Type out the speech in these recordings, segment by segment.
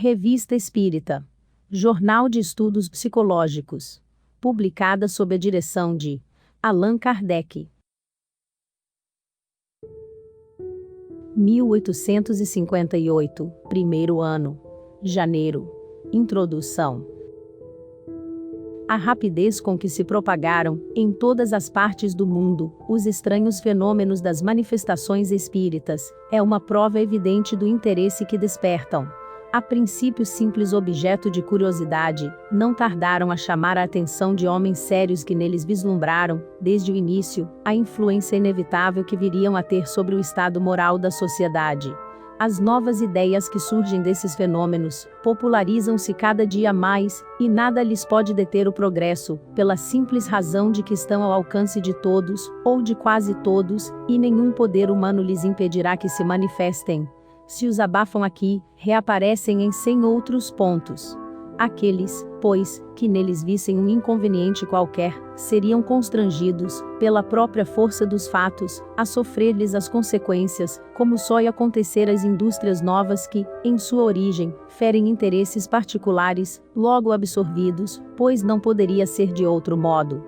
Revista Espírita. Jornal de Estudos Psicológicos. Publicada sob a direção de Allan Kardec. 1858, primeiro ano. Janeiro. Introdução. A rapidez com que se propagaram, em todas as partes do mundo, os estranhos fenômenos das manifestações espíritas, é uma prova evidente do interesse que despertam. A princípio simples objeto de curiosidade, não tardaram a chamar a atenção de homens sérios que neles vislumbraram, desde o início, a influência inevitável que viriam a ter sobre o estado moral da sociedade. As novas ideias que surgem desses fenômenos, popularizam-se cada dia mais, e nada lhes pode deter o progresso, pela simples razão de que estão ao alcance de todos, ou de quase todos, e nenhum poder humano lhes impedirá que se manifestem. Se os abafam aqui, reaparecem em 100 outros pontos. Aqueles, pois, que neles vissem um inconveniente qualquer, seriam constrangidos, pela própria força dos fatos, a sofrer-lhes as consequências, como só ia acontecer às indústrias novas que, em sua origem, ferem interesses particulares, logo absorvidos, pois não poderia ser de outro modo.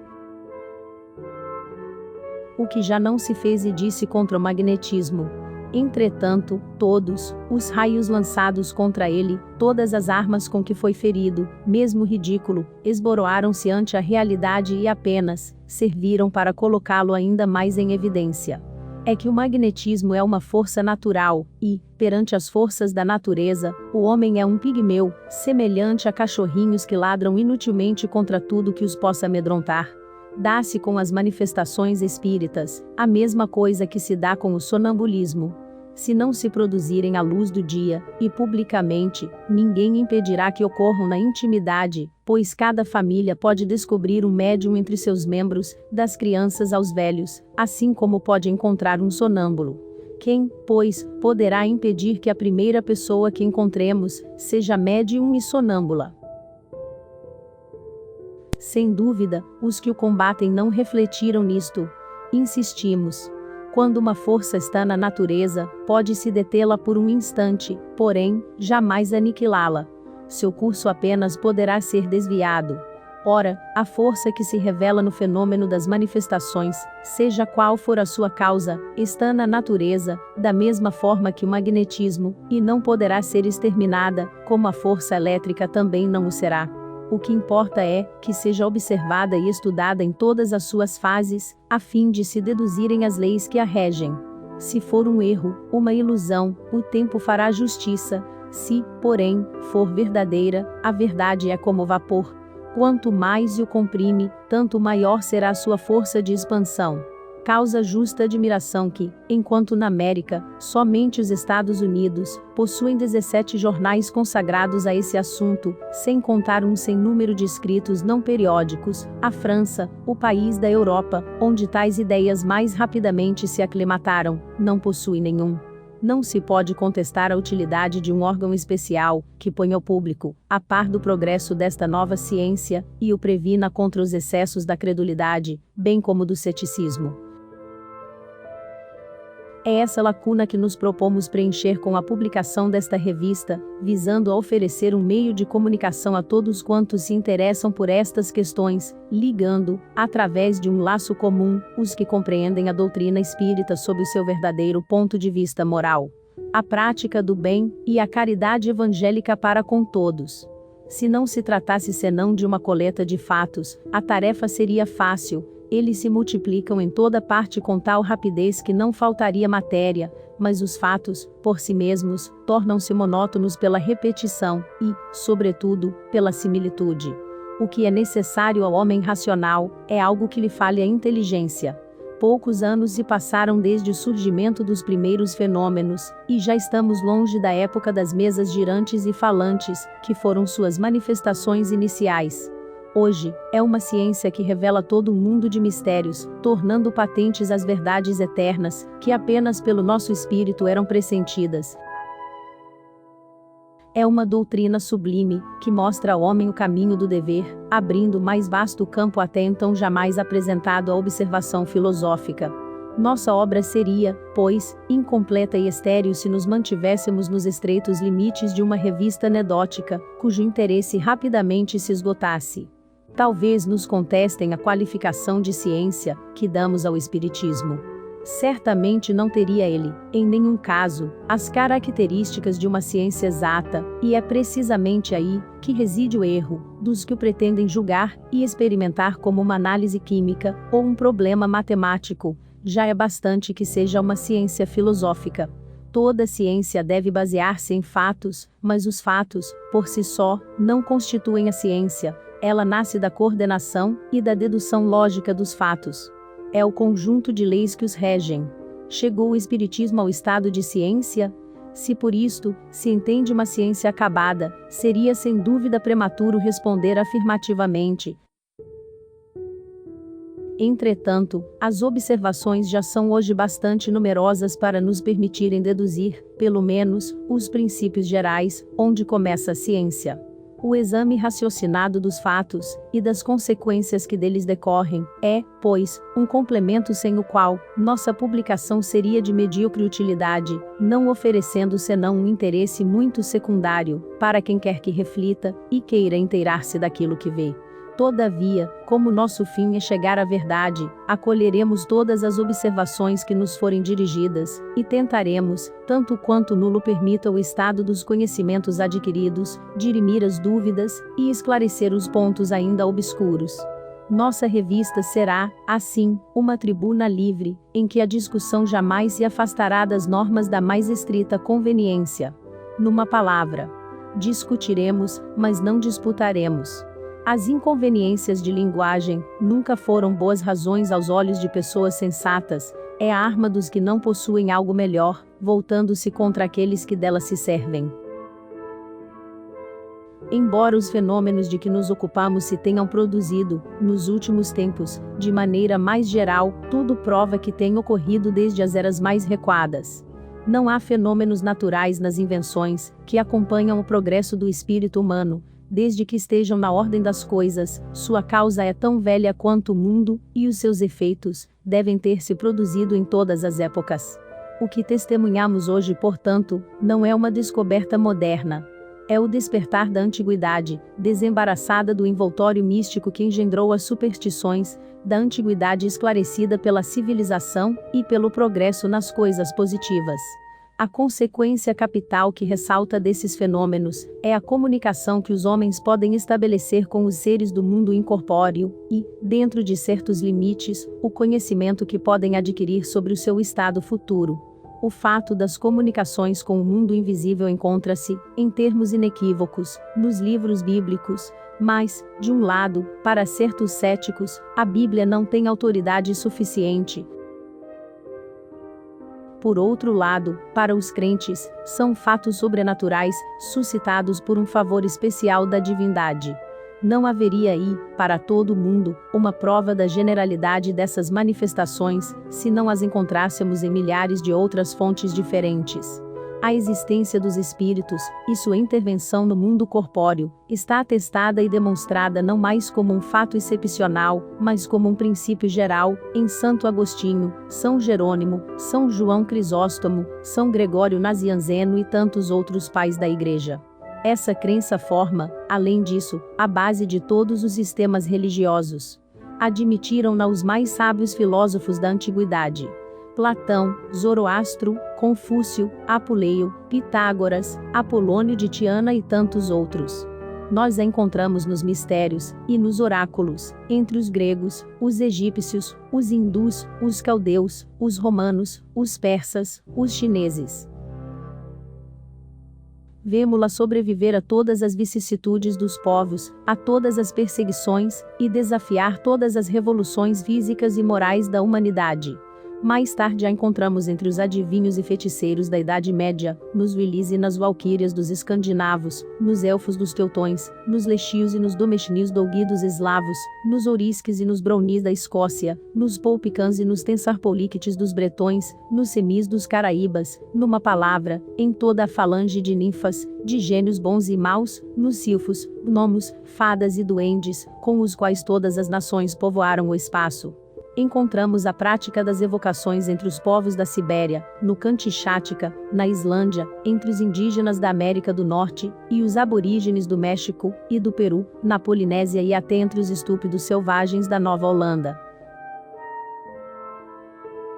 O que já não se fez e disse contra o magnetismo. Entretanto, todos os raios lançados contra ele, todas as armas com que foi ferido, mesmo ridículo, esboroaram-se ante a realidade e apenas serviram para colocá-lo ainda mais em evidência. É que o magnetismo é uma força natural, e, perante as forças da natureza, o homem é um pigmeu, semelhante a cachorrinhos que ladram inutilmente contra tudo que os possa amedrontar. Dá-se com as manifestações espíritas, a mesma coisa que se dá com o sonambulismo. Se não se produzirem à luz do dia, e publicamente, ninguém impedirá que ocorram na intimidade, pois cada família pode descobrir um médium entre seus membros, das crianças aos velhos, assim como pode encontrar um sonâmbulo. Quem, pois, poderá impedir que a primeira pessoa que encontremos, seja médium e sonâmbula? Sem dúvida, os que o combatem não refletiram nisto. Insistimos. Quando uma força está na natureza, pode-se detê-la por um instante, porém, jamais aniquilá-la. Seu curso apenas poderá ser desviado. Ora, a força que se revela no fenômeno das manifestações, seja qual for a sua causa, está na natureza, da mesma forma que o magnetismo, e não poderá ser exterminada, como a força elétrica também não o será. O que importa é que seja observada e estudada em todas as suas fases, a fim de se deduzirem as leis que a regem. Se for um erro, uma ilusão, o tempo fará justiça. Se, porém, for verdadeira, a verdade é como vapor. Quanto mais o comprime, tanto maior será a sua força de expansão. Causa justa admiração que, enquanto na América, somente os Estados Unidos possuem 17 jornais consagrados a esse assunto, sem contar um sem número de escritos não periódicos, a França, o país da Europa, onde tais ideias mais rapidamente se aclimataram, não possui nenhum. Não se pode contestar a utilidade de um órgão especial, que põe ao público, a par do progresso desta nova ciência, e o previna contra os excessos da credulidade, bem como do ceticismo. É essa lacuna que nos propomos preencher com a publicação desta revista, visando a oferecer um meio de comunicação a todos quantos se interessam por estas questões, ligando, através de um laço comum, os que compreendem a doutrina espírita sob o seu verdadeiro ponto de vista moral. A prática do bem e a caridade evangélica para com todos. Se não se tratasse senão de uma coleta de fatos, a tarefa seria fácil. Eles se multiplicam em toda parte com tal rapidez que não faltaria matéria, mas os fatos, por si mesmos, tornam-se monótonos pela repetição e, sobretudo, pela similitude. O que é necessário ao homem racional, é algo que lhe fale a inteligência. Poucos anos se passaram desde o surgimento dos primeiros fenômenos, e já estamos longe da época das mesas girantes e falantes, que foram suas manifestações iniciais. Hoje, é uma ciência que revela todo um mundo de mistérios, tornando patentes as verdades eternas, que apenas pelo nosso espírito eram pressentidas. É uma doutrina sublime, que mostra ao homem o caminho do dever, abrindo mais vasto campo até então jamais apresentado à observação filosófica. Nossa obra seria, pois, incompleta e estéril se nos mantivéssemos nos estreitos limites de uma revista anedótica, cujo interesse rapidamente se esgotasse. Talvez nos contestem a qualificação de ciência que damos ao espiritismo. Certamente não teria ele, em nenhum caso, as características de uma ciência exata, e é precisamente aí que reside o erro dos que o pretendem julgar e experimentar como uma análise química ou um problema matemático. Já é bastante que seja uma ciência filosófica. Toda ciência deve basear-se em fatos, mas os fatos, por si só, não constituem a ciência. Ela nasce da coordenação e da dedução lógica dos fatos. É o conjunto de leis que os regem. Chegou o Espiritismo ao estado de ciência? Se por isto se entende uma ciência acabada, seria sem dúvida prematuro responder afirmativamente. Entretanto, as observações já são hoje bastante numerosas para nos permitirem deduzir, pelo menos, os princípios gerais, onde começa a ciência. O exame raciocinado dos fatos, e das consequências que deles decorrem, é, pois, um complemento sem o qual, nossa publicação seria de medíocre utilidade, não oferecendo senão um interesse muito secundário, para quem quer que reflita, e queira inteirar-se daquilo que vê. Todavia, como nosso fim é chegar à verdade, acolheremos todas as observações que nos forem dirigidas, e tentaremos, tanto quanto nulo permita o estado dos conhecimentos adquiridos, dirimir as dúvidas, e esclarecer os pontos ainda obscuros. Nossa revista será, assim, uma tribuna livre, em que a discussão jamais se afastará das normas da mais estrita conveniência. Numa palavra, discutiremos, mas não disputaremos. As inconveniências de linguagem nunca foram boas razões aos olhos de pessoas sensatas, é a arma dos que não possuem algo melhor, voltando-se contra aqueles que dela se servem. Embora os fenômenos de que nos ocupamos se tenham produzido, nos últimos tempos, de maneira mais geral, tudo prova que tem ocorrido desde as eras mais recuadas. Não há fenômenos naturais nas invenções, que acompanham o progresso do espírito humano. Desde que estejam na ordem das coisas, sua causa é tão velha quanto o mundo, e os seus efeitos devem ter se produzido em todas as épocas. O que testemunhamos hoje, portanto, não é uma descoberta moderna. É o despertar da antiguidade, desembaraçada do envoltório místico que engendrou as superstições, da antiguidade esclarecida pela civilização e pelo progresso nas coisas positivas. A consequência capital que ressalta desses fenômenos é a comunicação que os homens podem estabelecer com os seres do mundo incorpóreo e, dentro de certos limites, o conhecimento que podem adquirir sobre o seu estado futuro. O fato das comunicações com o mundo invisível encontra-se, em termos inequívocos, nos livros bíblicos, mas, de um lado, para certos céticos, a Bíblia não tem autoridade suficiente. Por outro lado, para os crentes, são fatos sobrenaturais, suscitados por um favor especial da divindade. Não haveria aí, para todo o mundo, uma prova da generalidade dessas manifestações, se não as encontrássemos em milhares de outras fontes diferentes. A existência dos espíritos, e sua intervenção no mundo corpóreo, está atestada e demonstrada não mais como um fato excepcional, mas como um princípio geral, em Santo Agostinho, São Jerônimo, São João Crisóstomo, São Gregório Nazianzeno e tantos outros pais da Igreja. Essa crença forma, além disso, a base de todos os sistemas religiosos. Admitiram-na os mais sábios filósofos da antiguidade. Platão, Zoroastro, Confúcio, Apuleio, Pitágoras, Apolônio de Tiana e tantos outros. Nós a encontramos nos mistérios e nos oráculos, entre os gregos, os egípcios, os hindus, os caldeus, os romanos, os persas, os chineses. Vemo-la sobreviver a todas as vicissitudes dos povos, a todas as perseguições, e desafiar todas as revoluções físicas e morais da humanidade. Mais tarde a encontramos entre os adivinhos e feiticeiros da Idade Média, nos Wilis e nas Valquírias dos escandinavos, nos elfos dos teutões, nos lechios e nos domeshnios-dolgi dos eslavos, nos ourisques e nos brownies da Escócia, nos poupicans e nos tensarpoliques dos bretões, nos semis dos caraíbas, numa palavra, em toda a falange de ninfas, de gênios bons e maus, nos silfos, gnomos, fadas e duendes, com os quais todas as nações povoaram o espaço. encontramos a prática das evocações entre os povos da Sibéria, no Kamchatka, na Islândia, entre os indígenas da América do Norte e os aborígenes do México e do Peru, na Polinésia e até entre os estúpidos selvagens da Nova Holanda.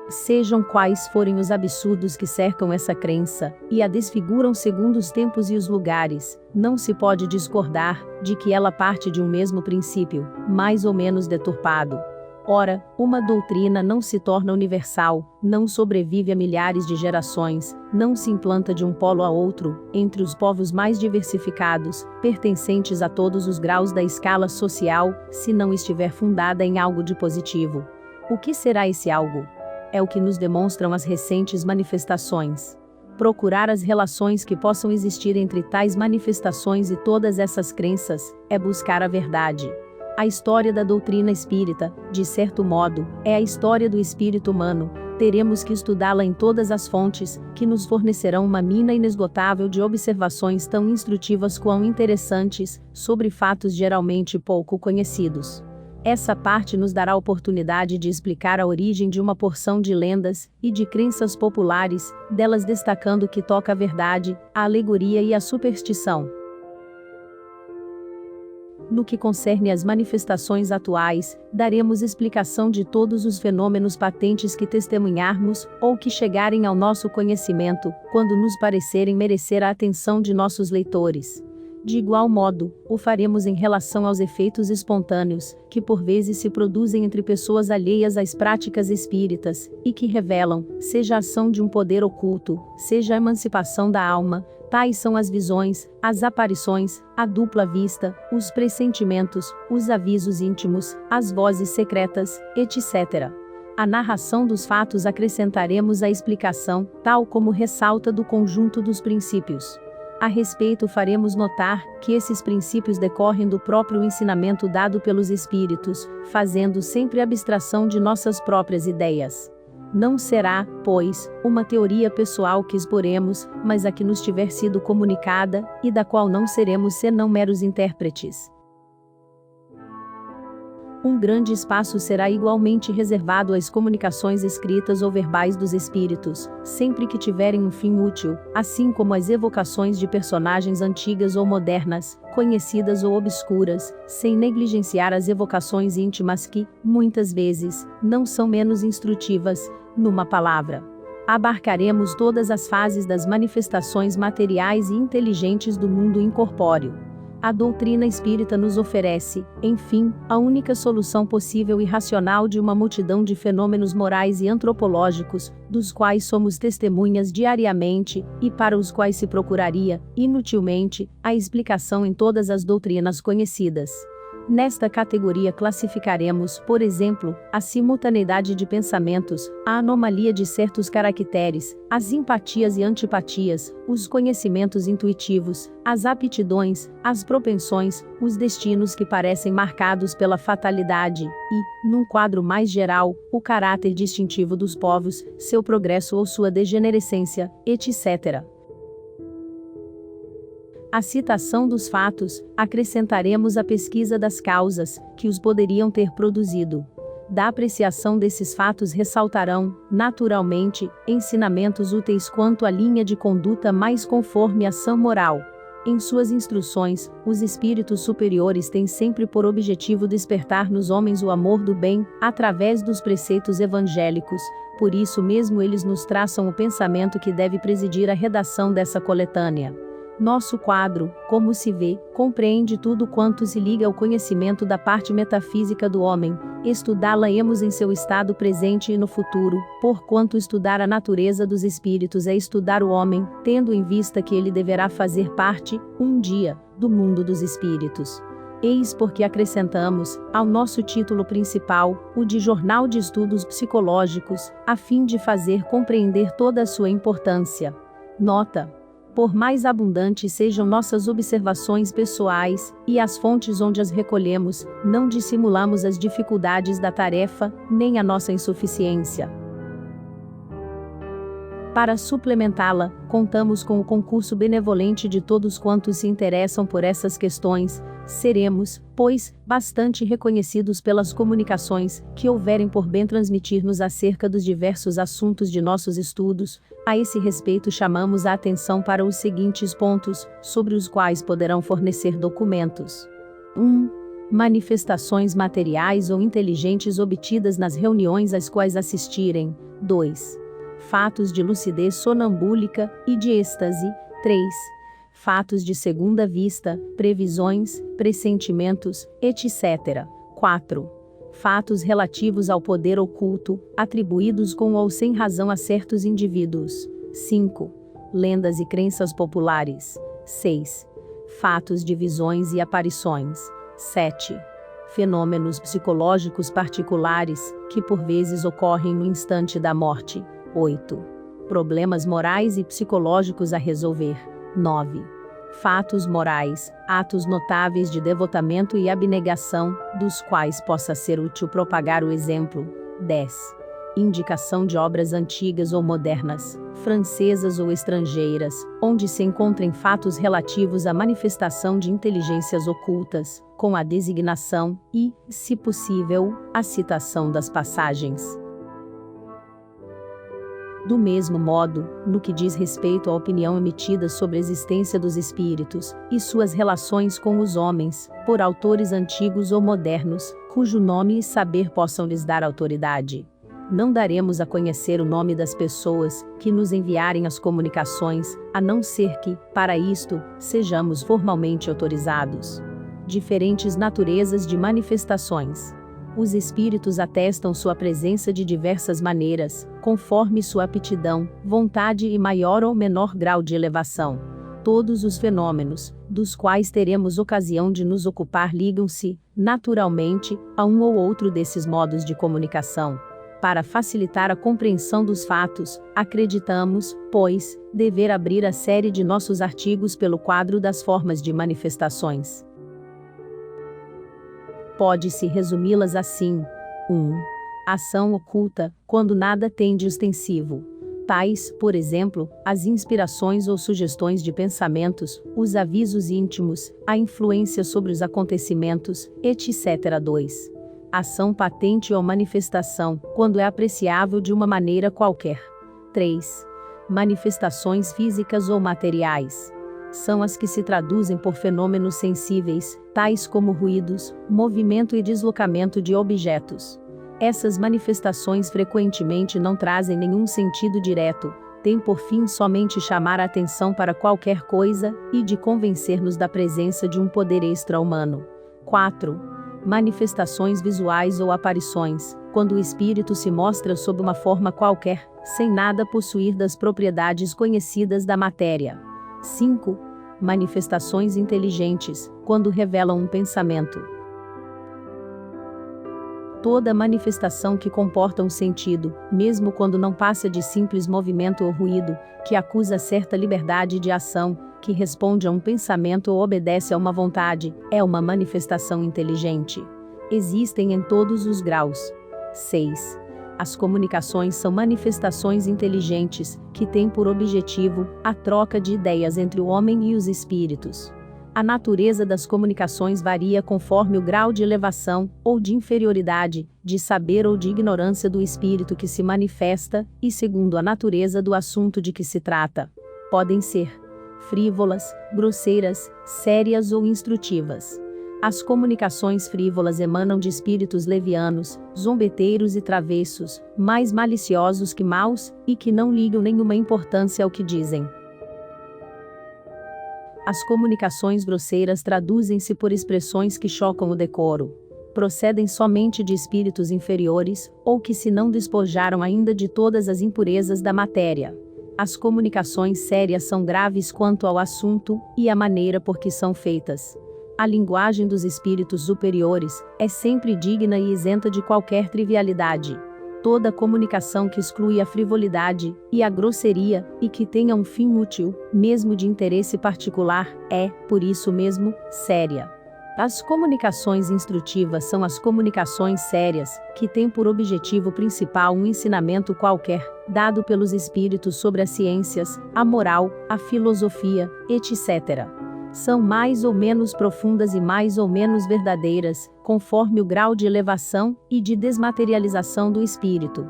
Sejam quais forem os absurdos que cercam essa crença, e a desfiguram segundo os tempos e os lugares, não se pode discordar de que ela parte de um mesmo princípio, mais ou menos deturpado. Ora, uma doutrina não se torna universal, não sobrevive a milhares de gerações, não se implanta de um polo a outro, entre os povos mais diversificados, pertencentes a todos os graus da escala social, se não estiver fundada em algo de positivo. O que será esse algo? É o que nos demonstram as recentes manifestações. Procurar as relações que possam existir entre tais manifestações e todas essas crenças, é buscar a verdade. A história da doutrina espírita, de certo modo, é a história do espírito humano. Teremos que estudá-la em todas as fontes, que nos fornecerão uma mina inesgotável de observações tão instrutivas quão interessantes, sobre fatos geralmente pouco conhecidos. Essa parte nos dará a oportunidade de explicar a origem de uma porção de lendas e de crenças populares, delas destacando o que toca à verdade, a alegoria e a superstição. No que concerne às manifestações atuais, daremos explicação de todos os fenômenos patentes que testemunharmos, ou que chegarem ao nosso conhecimento, quando nos parecerem merecer a atenção de nossos leitores. De igual modo, o faremos em relação aos efeitos espontâneos, que por vezes se produzem entre pessoas alheias às práticas espíritas, e que revelam, seja a ação de um poder oculto, seja a emancipação da alma. Tais são as visões, as aparições, a dupla vista, os pressentimentos, os avisos íntimos, as vozes secretas, etc. À narração dos fatos acrescentaremos a explicação, tal como ressalta do conjunto dos princípios. A respeito faremos notar que esses princípios decorrem do próprio ensinamento dado pelos espíritos, fazendo sempre abstração de nossas próprias ideias. Não será, pois, uma teoria pessoal que exporemos, mas a que nos tiver sido comunicada, e da qual não seremos senão meros intérpretes. Um grande espaço será igualmente reservado às comunicações escritas ou verbais dos espíritos, sempre que tiverem um fim útil, assim como às evocações de personagens antigas ou modernas, conhecidas ou obscuras, sem negligenciar as evocações íntimas que, muitas vezes, não são menos instrutivas. Numa palavra, abarcaremos todas as fases das manifestações materiais e inteligentes do mundo incorpóreo. A doutrina espírita nos oferece, enfim, a única solução possível e racional de uma multidão de fenômenos morais e antropológicos, dos quais somos testemunhas diariamente, e para os quais se procuraria, inutilmente, a explicação em todas as doutrinas conhecidas. Nesta categoria classificaremos, por exemplo, a simultaneidade de pensamentos, a anomalia de certos caracteres, as simpatias e antipatias, os conhecimentos intuitivos, as aptidões, as propensões, os destinos que parecem marcados pela fatalidade e, num quadro mais geral, o caráter distintivo dos povos, seu progresso ou sua degenerescência, etc. A citação dos fatos, acrescentaremos a pesquisa das causas, que os poderiam ter produzido. Da apreciação desses fatos ressaltarão, naturalmente, ensinamentos úteis quanto à linha de conduta mais conforme a ação moral. Em suas instruções, os espíritos superiores têm sempre por objetivo despertar nos homens o amor do bem, através dos preceitos evangélicos, por isso mesmo eles nos traçam o pensamento que deve presidir a redação dessa coletânea. Nosso quadro, como se vê, compreende tudo quanto se liga ao conhecimento da parte metafísica do homem. Estudá-la-emos em seu estado presente e no futuro, porquanto estudar a natureza dos espíritos é estudar o homem, tendo em vista que ele deverá fazer parte, um dia, do mundo dos espíritos. Eis porque acrescentamos, ao nosso título principal, o de Jornal de Estudos Psicológicos, a fim de fazer compreender toda a sua importância. Nota: por mais abundantes sejam nossas observações pessoais, e as fontes onde as recolhemos, não dissimulamos as dificuldades da tarefa, nem a nossa insuficiência. Para suplementá-la, contamos com o concurso benevolente de todos quantos se interessam por essas questões. Seremos, pois, bastante reconhecidos pelas comunicações que houverem por bem transmitir-nos acerca dos diversos assuntos de nossos estudos. A esse respeito, chamamos a atenção para os seguintes pontos, sobre os quais poderão fornecer documentos. 1. Manifestações materiais ou inteligentes obtidas nas reuniões às quais assistirem. 2. Fatos de lucidez sonambúlica e de êxtase. 3. Fatos de segunda vista, previsões, pressentimentos, etc. 4. Fatos relativos ao poder oculto, atribuídos com ou sem razão a certos indivíduos. 5. Lendas e crenças populares. 6. Fatos de visões e aparições. 7. Fenômenos psicológicos particulares, que por vezes ocorrem no instante da morte. 8. Problemas morais e psicológicos a resolver. 9. Fatos morais, atos notáveis de devotamento e abnegação, dos quais possa ser útil propagar o exemplo. 10. Indicação de obras antigas ou modernas, francesas ou estrangeiras, onde se encontrem fatos relativos à manifestação de inteligências ocultas, com a designação e, se possível, a citação das passagens. Do mesmo modo, no que diz respeito à opinião emitida sobre a existência dos espíritos e suas relações com os homens, por autores antigos ou modernos, cujo nome e saber possam lhes dar autoridade, não daremos a conhecer o nome das pessoas que nos enviarem as comunicações, a não ser que, para isto, sejamos formalmente autorizados. Diferentes naturezas de manifestações. Os espíritos atestam sua presença de diversas maneiras, conforme sua aptidão, vontade e maior ou menor grau de elevação. Todos os fenômenos, dos quais teremos ocasião de nos ocupar, ligam-se, naturalmente, a um ou outro desses modos de comunicação. Para facilitar a compreensão dos fatos, acreditamos, pois, dever abrir a série de nossos artigos pelo quadro das formas de manifestações. Pode-se resumi-las assim. 1. Ação oculta, quando nada tem de ostensivo. Tais, por exemplo, as inspirações ou sugestões de pensamentos, os avisos íntimos, a influência sobre os acontecimentos, etc. 2. Ação patente ou manifestação, quando é apreciável de uma maneira qualquer. 3. Manifestações físicas ou materiais. São as que se traduzem por fenômenos sensíveis, tais como ruídos, movimento e deslocamento de objetos. Essas manifestações frequentemente não trazem nenhum sentido direto, têm por fim somente chamar a atenção para qualquer coisa, e de convencer-nos da presença de um poder extra-humano. 4. Manifestações visuais ou aparições, quando o espírito se mostra sob uma forma qualquer, sem nada possuir das propriedades conhecidas da matéria. 5. Manifestações inteligentes, quando revelam um pensamento. Toda manifestação que comporta um sentido, mesmo quando não passa de simples movimento ou ruído, que acusa certa liberdade de ação, que responde a um pensamento ou obedece a uma vontade, é uma manifestação inteligente. Existem em todos os graus. 6. As comunicações são manifestações inteligentes, que têm por objetivo a troca de ideias entre o homem e os espíritos. A natureza das comunicações varia conforme o grau de elevação, ou de inferioridade, de saber ou de ignorância do espírito que se manifesta, e segundo a natureza do assunto de que se trata. Podem ser frívolas, grosseiras, sérias ou instrutivas. As comunicações frívolas emanam de espíritos levianos, zombeteiros e travessos, mais maliciosos que maus, e que não ligam nenhuma importância ao que dizem. As comunicações grosseiras traduzem-se por expressões que chocam o decoro. Procedem somente de espíritos inferiores, ou que se não despojaram ainda de todas as impurezas da matéria. As comunicações sérias são graves quanto ao assunto, e à maneira por que são feitas. A linguagem dos espíritos superiores é sempre digna e isenta de qualquer trivialidade. Toda comunicação que exclui a frivolidade e a grosseria, e que tenha um fim útil, mesmo de interesse particular, é, por isso mesmo, séria. As comunicações instrutivas são as comunicações sérias, que têm por objetivo principal um ensinamento qualquer, dado pelos espíritos sobre as ciências, a moral, a filosofia, etc. São mais ou menos profundas e mais ou menos verdadeiras, conforme o grau de elevação e de desmaterialização do espírito.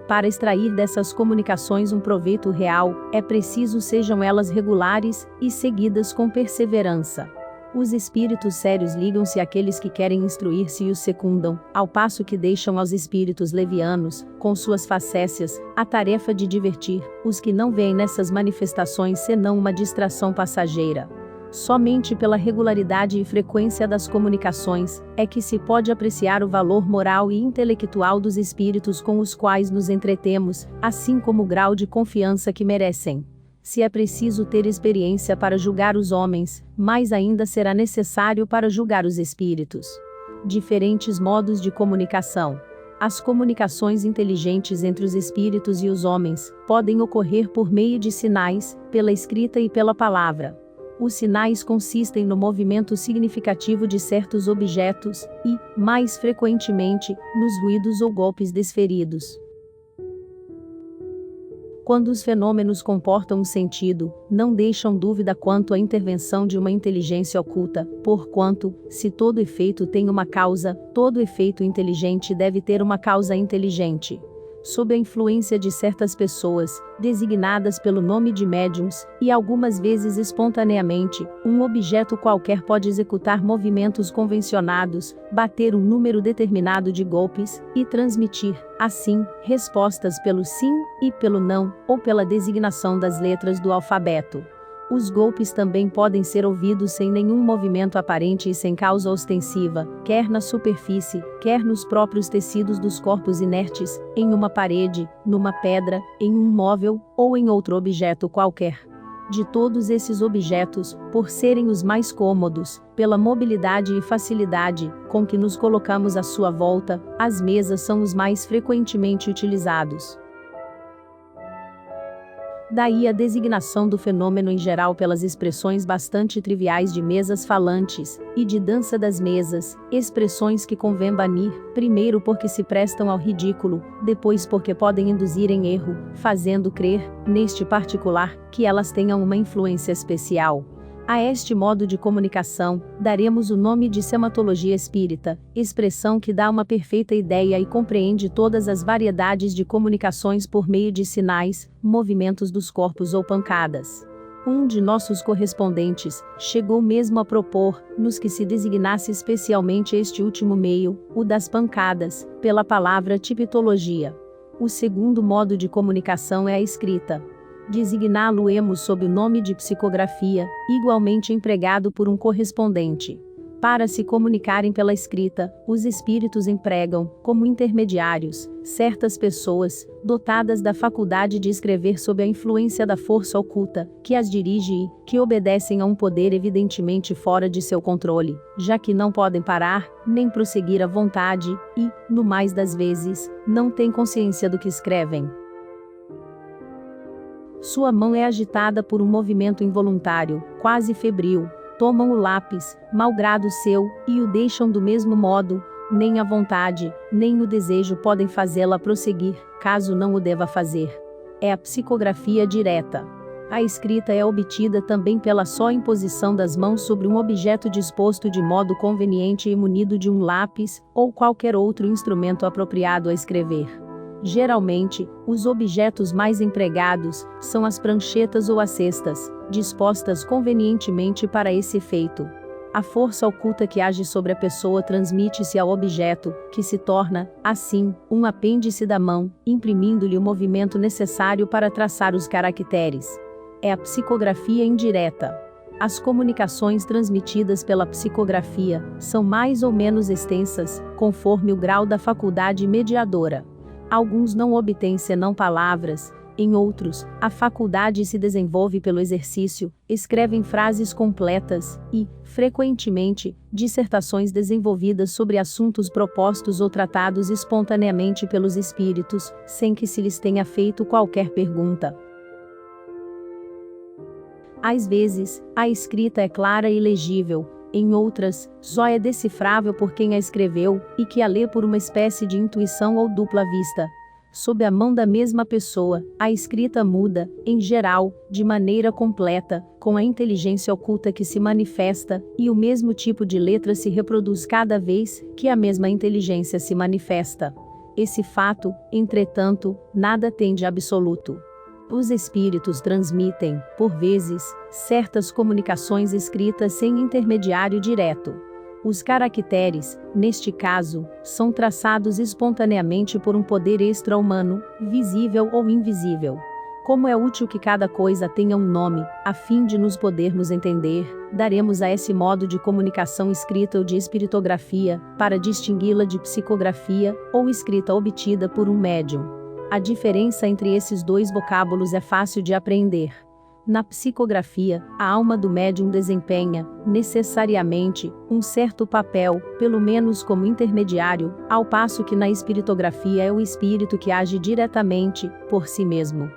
Para extrair dessas comunicações um proveito real, é preciso sejam elas regulares e seguidas com perseverança. Os espíritos sérios ligam-se àqueles que querem instruir-se e os secundam, ao passo que deixam aos espíritos levianos, com suas facécias, a tarefa de divertir os que não veem nessas manifestações senão uma distração passageira. Somente pela regularidade e frequência das comunicações é que se pode apreciar o valor moral e intelectual dos espíritos com os quais nos entretemos, assim como o grau de confiança que merecem. Se é preciso ter experiência para julgar os homens, mais ainda será necessário para julgar os espíritos. Diferentes modos de comunicação. As comunicações inteligentes entre os espíritos e os homens podem ocorrer por meio de sinais, pela escrita e pela palavra. Os sinais consistem no movimento significativo de certos objetos e, mais frequentemente, nos ruídos ou golpes desferidos. Quando os fenômenos comportam um sentido, não deixam dúvida quanto à intervenção de uma inteligência oculta, porquanto, se todo efeito tem uma causa, todo efeito inteligente deve ter uma causa inteligente. Sob a influência de certas pessoas, designadas pelo nome de médiums, e algumas vezes espontaneamente, um objeto qualquer pode executar movimentos convencionados, bater um número determinado de golpes, e transmitir, assim, respostas pelo sim e pelo não, ou pela designação das letras do alfabeto. Os golpes também podem ser ouvidos sem nenhum movimento aparente e sem causa ostensiva, quer na superfície, quer nos próprios tecidos dos corpos inertes, em uma parede, numa pedra, em um móvel, ou em outro objeto qualquer. De todos esses objetos, por serem os mais cômodos, pela mobilidade e facilidade com que nos colocamos à sua volta, as mesas são os mais frequentemente utilizados. Daí a designação do fenômeno em geral pelas expressões bastante triviais de mesas falantes, e de dança das mesas, expressões que convém banir, primeiro porque se prestam ao ridículo, depois porque podem induzir em erro, fazendo crer, neste particular, que elas tenham uma influência especial. A este modo de comunicação, daremos o nome de sematologia espírita, expressão que dá uma perfeita ideia e compreende todas as variedades de comunicações por meio de sinais, movimentos dos corpos ou pancadas. Um de nossos correspondentes chegou mesmo a propor-nos que se designasse especialmente este último meio, o das pancadas, pela palavra tipitologia. O segundo modo de comunicação é a escrita. Designá-lo-emos sob o nome de psicografia, igualmente empregado por um correspondente. Para se comunicarem pela escrita, os espíritos empregam, como intermediários, certas pessoas, dotadas da faculdade de escrever sob a influência da força oculta, que as dirige e, que obedecem a um poder evidentemente fora de seu controle, já que não podem parar, nem prosseguir à vontade, e, no mais das vezes, não têm consciência do que escrevem. Sua mão é agitada por um movimento involuntário, quase febril. Tomam o lápis, malgrado seu, e o deixam do mesmo modo, nem a vontade, nem o desejo podem fazê-la prosseguir, caso não o deva fazer. É a psicografia direta. A escrita é obtida também pela só imposição das mãos sobre um objeto disposto de modo conveniente e munido de um lápis, ou qualquer outro instrumento apropriado a escrever. Geralmente, os objetos mais empregados são as pranchetas ou as cestas, dispostas convenientemente para esse efeito. A força oculta que age sobre a pessoa transmite-se ao objeto, que se torna, assim, um apêndice da mão, imprimindo-lhe o movimento necessário para traçar os caracteres. É a psicografia indireta. As comunicações transmitidas pela psicografia são mais ou menos extensas, conforme o grau da faculdade mediadora. Alguns não obtêm senão palavras, em outros, a faculdade se desenvolve pelo exercício, escrevem frases completas e, frequentemente, dissertações desenvolvidas sobre assuntos propostos ou tratados espontaneamente pelos espíritos, sem que se lhes tenha feito qualquer pergunta. Às vezes, a escrita é clara e legível, em outras, só é decifrável por quem a escreveu, e que a lê por uma espécie de intuição ou dupla vista. Sob a mão da mesma pessoa, a escrita muda, em geral, de maneira completa, com a inteligência oculta que se manifesta, e o mesmo tipo de letra se reproduz cada vez que a mesma inteligência se manifesta. Esse fato, entretanto, nada tem de absoluto. Os espíritos transmitem, por vezes, certas comunicações escritas sem intermediário direto. Os caracteres, neste caso, são traçados espontaneamente por um poder extra-humano, visível ou invisível. Como é útil que cada coisa tenha um nome, a fim de nos podermos entender, daremos a esse modo de comunicação escrita ou de espiritografia, para distingui-la de psicografia, ou escrita obtida por um médium. A diferença entre esses dois vocábulos é fácil de apreender. Na psicografia, a alma do médium desempenha, necessariamente, um certo papel, pelo menos como intermediário, ao passo que na espiritografia é o espírito que age diretamente, por si mesmo.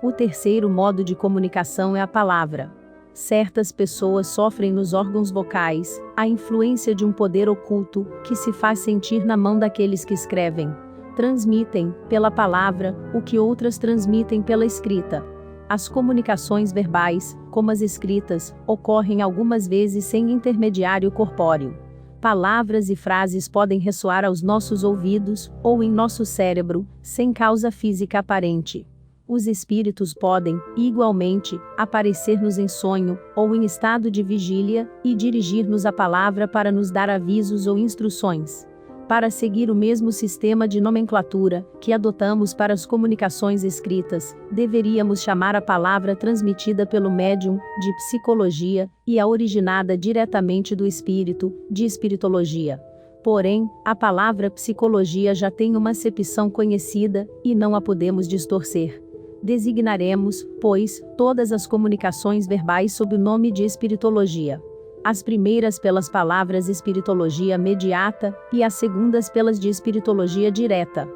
O terceiro modo de comunicação é a palavra. Certas pessoas sofrem nos órgãos vocais a influência de um poder oculto, que se faz sentir na mão daqueles que escrevem. Transmitem, pela palavra, o que outras transmitem pela escrita. As comunicações verbais, como as escritas, ocorrem algumas vezes sem intermediário corpóreo. Palavras e frases podem ressoar aos nossos ouvidos, ou em nosso cérebro, sem causa física aparente. Os espíritos podem, igualmente, aparecer-nos em sonho, ou em estado de vigília, e dirigir-nos a palavra para nos dar avisos ou instruções. Para seguir o mesmo sistema de nomenclatura que adotamos para as comunicações escritas, deveríamos chamar a palavra transmitida pelo médium de psicologia e a originada diretamente do espírito, de espiritologia. Porém, a palavra psicologia já tem uma acepção conhecida, e não a podemos distorcer. Designaremos, pois, todas as comunicações verbais sob o nome de espiritologia. As primeiras pelas palavras espiritologia mediata, e as segundas pelas de espiritologia direta.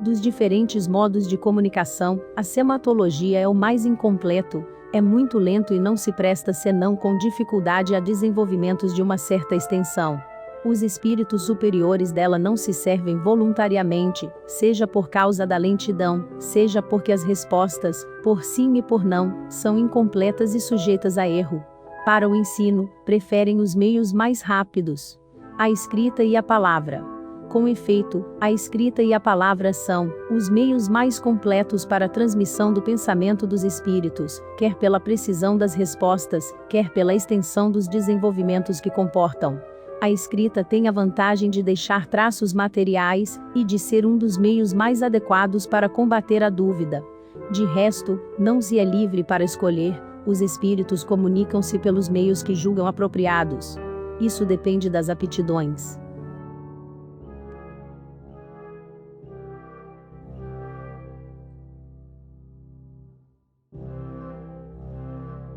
Dos diferentes modos de comunicação, a sematologia é o mais incompleto, é muito lento e não se presta senão com dificuldade a desenvolvimentos de uma certa extensão. Os espíritos superiores dela não se servem voluntariamente, seja por causa da lentidão, seja porque as respostas, por sim e por não, são incompletas e sujeitas a erro. Para o ensino, preferem os meios mais rápidos. A escrita e a palavra. Com efeito, a escrita e a palavra são os meios mais completos para a transmissão do pensamento dos espíritos, quer pela precisão das respostas, quer pela extensão dos desenvolvimentos que comportam. A escrita tem a vantagem de deixar traços materiais, e de ser um dos meios mais adequados para combater a dúvida. De resto, não se é livre para escolher, os espíritos comunicam-se pelos meios que julgam apropriados. Isso depende das aptidões.